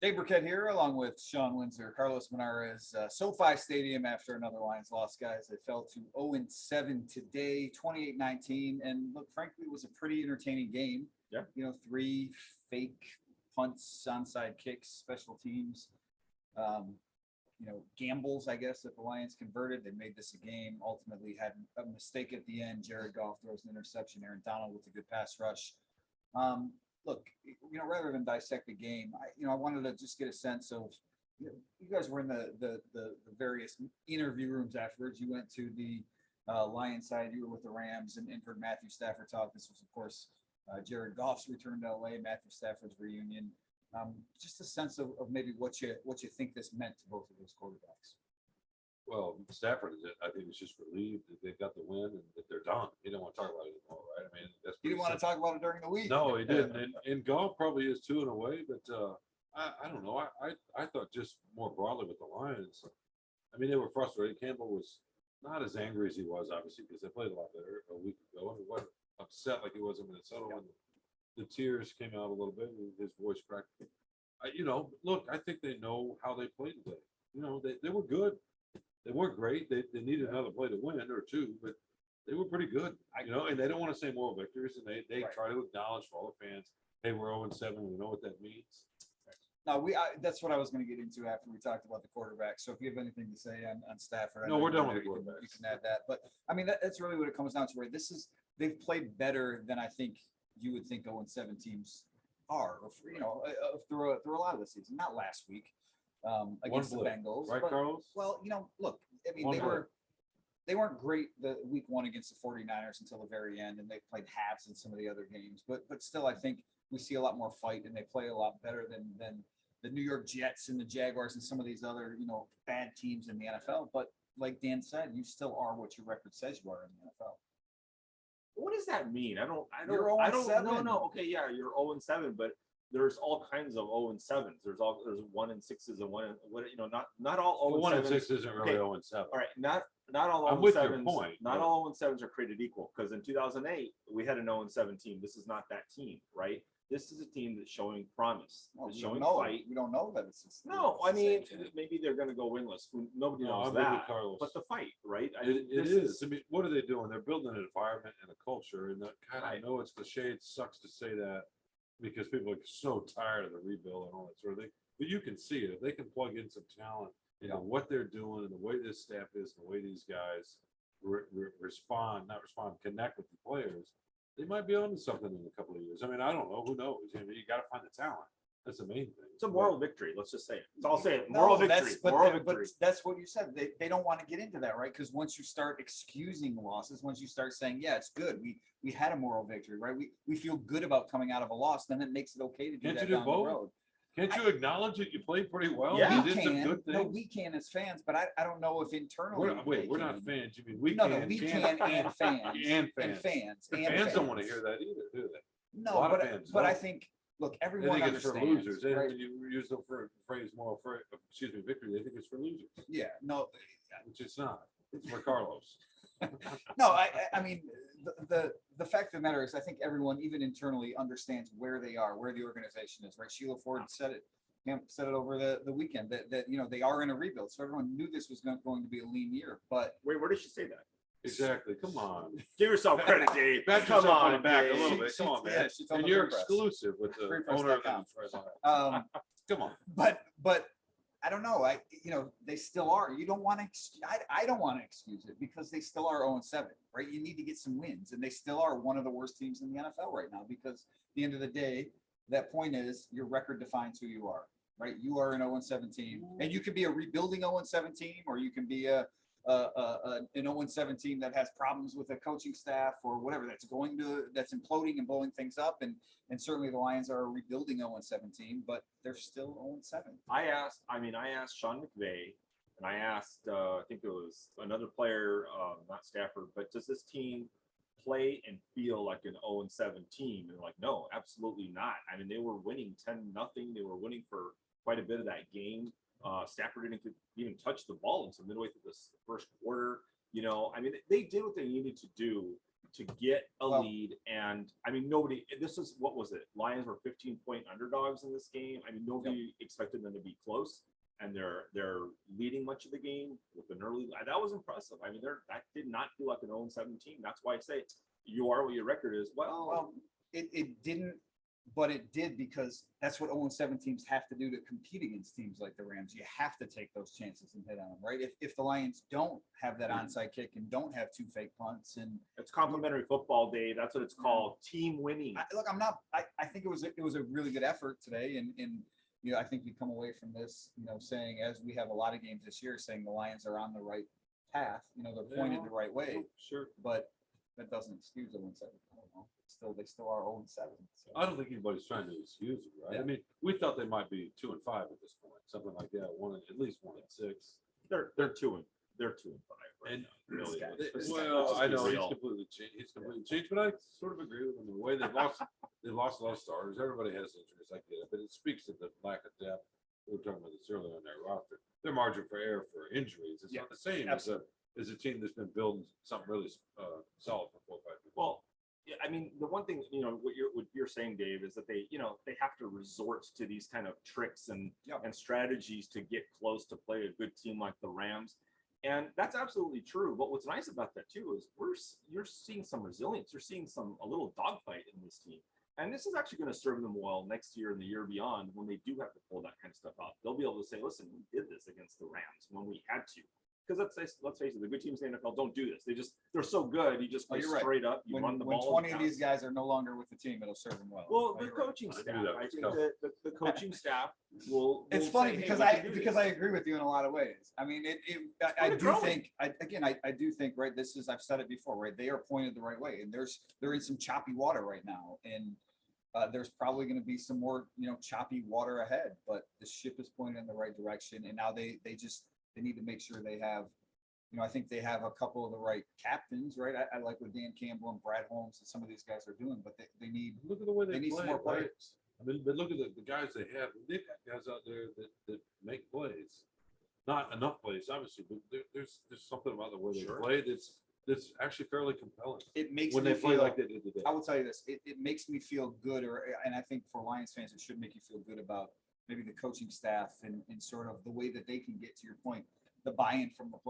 Dave Birkett here, along with Shawn Windsor, Carlos Monarrez, SoFi Stadium after another Lions loss, guys. They fell to 0-7 today, 28-19. And look, frankly, it was a pretty entertaining game. Yeah. You know, 3 fake punts, onside kicks, special teams, gambles, I guess, that the Lions converted. They made this a game, ultimately had a mistake at the end. Jared Goff throws an interception. Aaron Donald with a good pass rush. Look, rather than dissect the game, I wanted to just get a sense of, you guys were in the various interview rooms afterwards. You went to the Lions side, you were with the Rams and heard Matthew Stafford talk. This was, of course, Jared Goff's return to LA, Matthew Stafford's reunion. Just a sense of maybe what you think this meant to both of those quarterbacks. Well, Stafford, I think, is just relieved that they've got the win and that they're done. He didn't want to talk about it anymore, right? I mean, that's He didn't want to talk about it during the week. No, he didn't. And Goff probably is too in a way, but I don't know. I thought just more broadly with the Lions. I mean, they were frustrated. Campbell was not as angry as he was, obviously, because they played a lot better a week ago. And he wasn't upset like he was in Minnesota when the tears came out a little bit and his voice cracked. Look, I think they know how they played today. They were good. They weren't great. They needed another play to win or two, but they were pretty good. And they don't want to say moral victories, and they try to acknowledge for all the fans, hey, we're 0-7. We know what that means. No, that's what I was going to get into after we talked about the quarterback. So if you have anything to say on Stafford, no, we're done with the quarterback. You can add that. But I mean, that's really what it comes down to. Right? They've played better than I think you would think 0-7 teams are, through a lot of the season. Not last week. Against the Bengals, right, Carlos? Well, look, I mean, they weren't great the week 1 against the 49ers until the very end, and they played halves in some of the other games. But still, I think we see a lot more fight, and they play a lot better than the New York Jets and the Jaguars and some of these other bad teams in the NFL. But like Dan said, you still are what your record says you are in the NFL. What does that mean? I don't. No. Okay, yeah, you're 0-7, but there's all kinds of 0-7s. There's 1-6s and not all 0-7s. 1 and 6 isn't really 0-7. All right, not all 0-7s. I'm with your point. Not all 0-7s are created equal, because in 2008 we had an 0-7 team. This is not that team, right? This is a team that's showing promise. That's showing fight. We don't know that it's no. I mean, maybe they're going to go winless. Nobody knows that. But the fight, right? It is. I mean, what are they doing? They're building an environment and a culture. And I know it's cliche. It sucks to say that, because people are so tired of the rebuild and all that sort of thing. But you can see it. If they can plug in some talent into what they're doing and the way this staff is and the way these guys connect with the players, they might be on to something in a couple of years. I mean, I don't know. Who knows? You got to find the talent. That's the main thing. It's a moral victory. Let's just say it. I'll say it. Moral victory. But that's what you said. They don't want to get into that, right? Because once you start excusing losses, once you start saying, yeah, it's good. We had a moral victory, right? We feel good about coming out of a loss. Then it makes it okay to do that down the road. Can't you acknowledge that you played pretty well? Yeah, you did some good things. No, we can as fans, but I don't know if internally. We're not fans. You mean we can? No, we can and fans. And fans don't want to hear that either, do they? No, but I think, look, everyone understands. They think it's for losers. Right? When you use the phrase victory, they think it's for losers. Yeah, no. Which it's not. It's for Carlos. No, I mean, the fact of the matter is, I think everyone, even internally, understands where they are, where the organization is, right? Sheila Ford said it over the weekend that they are in a rebuild. So everyone knew this was going to be a lean year. But wait, where did she say that? Exactly. Come on. Give yourself credit, Dave. Come on, back Dave. a little bit. Come on, man. And you're exclusive with the owner of the come on. But I don't know. They still are. You don't want to. I don't want to excuse it, because they still are 0-7, right? You need to get some wins, and they still are one of the worst teams in the NFL right now. Because at the end of the day, that point is your record defines who you are, right? You are an 0-7 team, and you can be a rebuilding 0-7 team, or you can be an 0-7 team that has problems with a coaching staff or whatever that's imploding and blowing things up. And certainly the Lions are a rebuilding 0-7 team, but they're still 0-7. I asked Sean McVay, and I asked, I think it was another player, not Stafford, but does this team play and feel like an 0-7 team? And like, no, absolutely not. I mean, they were winning 10-0. They were winning for quite a bit of that game. Stafford didn't even touch the ball until midway through the first quarter. I mean, they did what they needed to do to get a Well- lead. And I mean, nobody, this is, what was it? Lions were 15-point underdogs in this game. I mean, nobody expected them to be close. And they're leading much of the game with an early. That was impressive. I mean, that did not feel like an 0-7 team. That's why I say you are what your record is. Well, it didn't, but it did, because that's what 0-7 teams have to do to compete against teams like the Rams. You have to take those chances and hit on them, right? If the Lions don't have that onside kick and don't have 2 fake punts, and it's complimentary football, Dave. That's what it's called. Team winning. I think it was a really good effort today, and I think we come away from this, saying, as we have a lot of games this year, saying the Lions are on the right path. They're pointed the right way, Sure. but that doesn't excuse 0-7. I don't know. They still are 0-7. So. I don't think anybody's trying to excuse it, right? Yeah. I mean, we thought they might be 2-5 at this point, something like that. At least 1-6. They're 2-5 right And- now. Really. Well, I know real. he's completely changed, but I sort of agree with him. The way they lost a lot of starters. Everybody has injuries, I get it, but it speaks to the lack of depth. We were talking about this earlier on their roster. Their margin for error for injuries is not the same as a team that's been building something really solid for 4 or 5 years. Well, yeah, I mean, the one thing, what you're saying, Dave, is that they have to resort to these kind of tricks and strategies to get close to play a good team like the Rams. And that's absolutely true. But what's nice about that too is you're seeing some resilience. You're seeing a little dogfight in this team. And this is actually going to serve them well next year and the year beyond when they do have to pull that kind of stuff out. They'll be able to say, listen, we did this against the Rams when we had to. Because let's face it, the good teams in the NFL don't do this. They're so good. You just play straight up. You run the ball. When 20 of these guys are no longer with the team, it'll serve them well. Well, the coaching staff. I think the coaching staff will. It's funny because I agree with you in a lot of ways. I mean, I do think right. I've said it before, right? They are pointed the right way, and they're in some choppy water right now, and there's probably going to be some more choppy water ahead. But the ship is pointed in the right direction, and now they need to make sure they have. I think they have a couple of the right captains, right? I like what Dan Campbell and Brad Holmes and some of these guys are doing, but they need. Look at the way they need play, some more right? players. I mean, but look at the guys they have. They've got guys out there that make plays. Not enough plays, obviously, but there's something about the way they play that's actually fairly compelling. It makes when me they play feel, like they did today. I will tell you this: it makes me feel good, and I think for Lions fans, it should make you feel good about maybe the coaching staff and sort of the way that they can get, to your point, the buy-in from the players.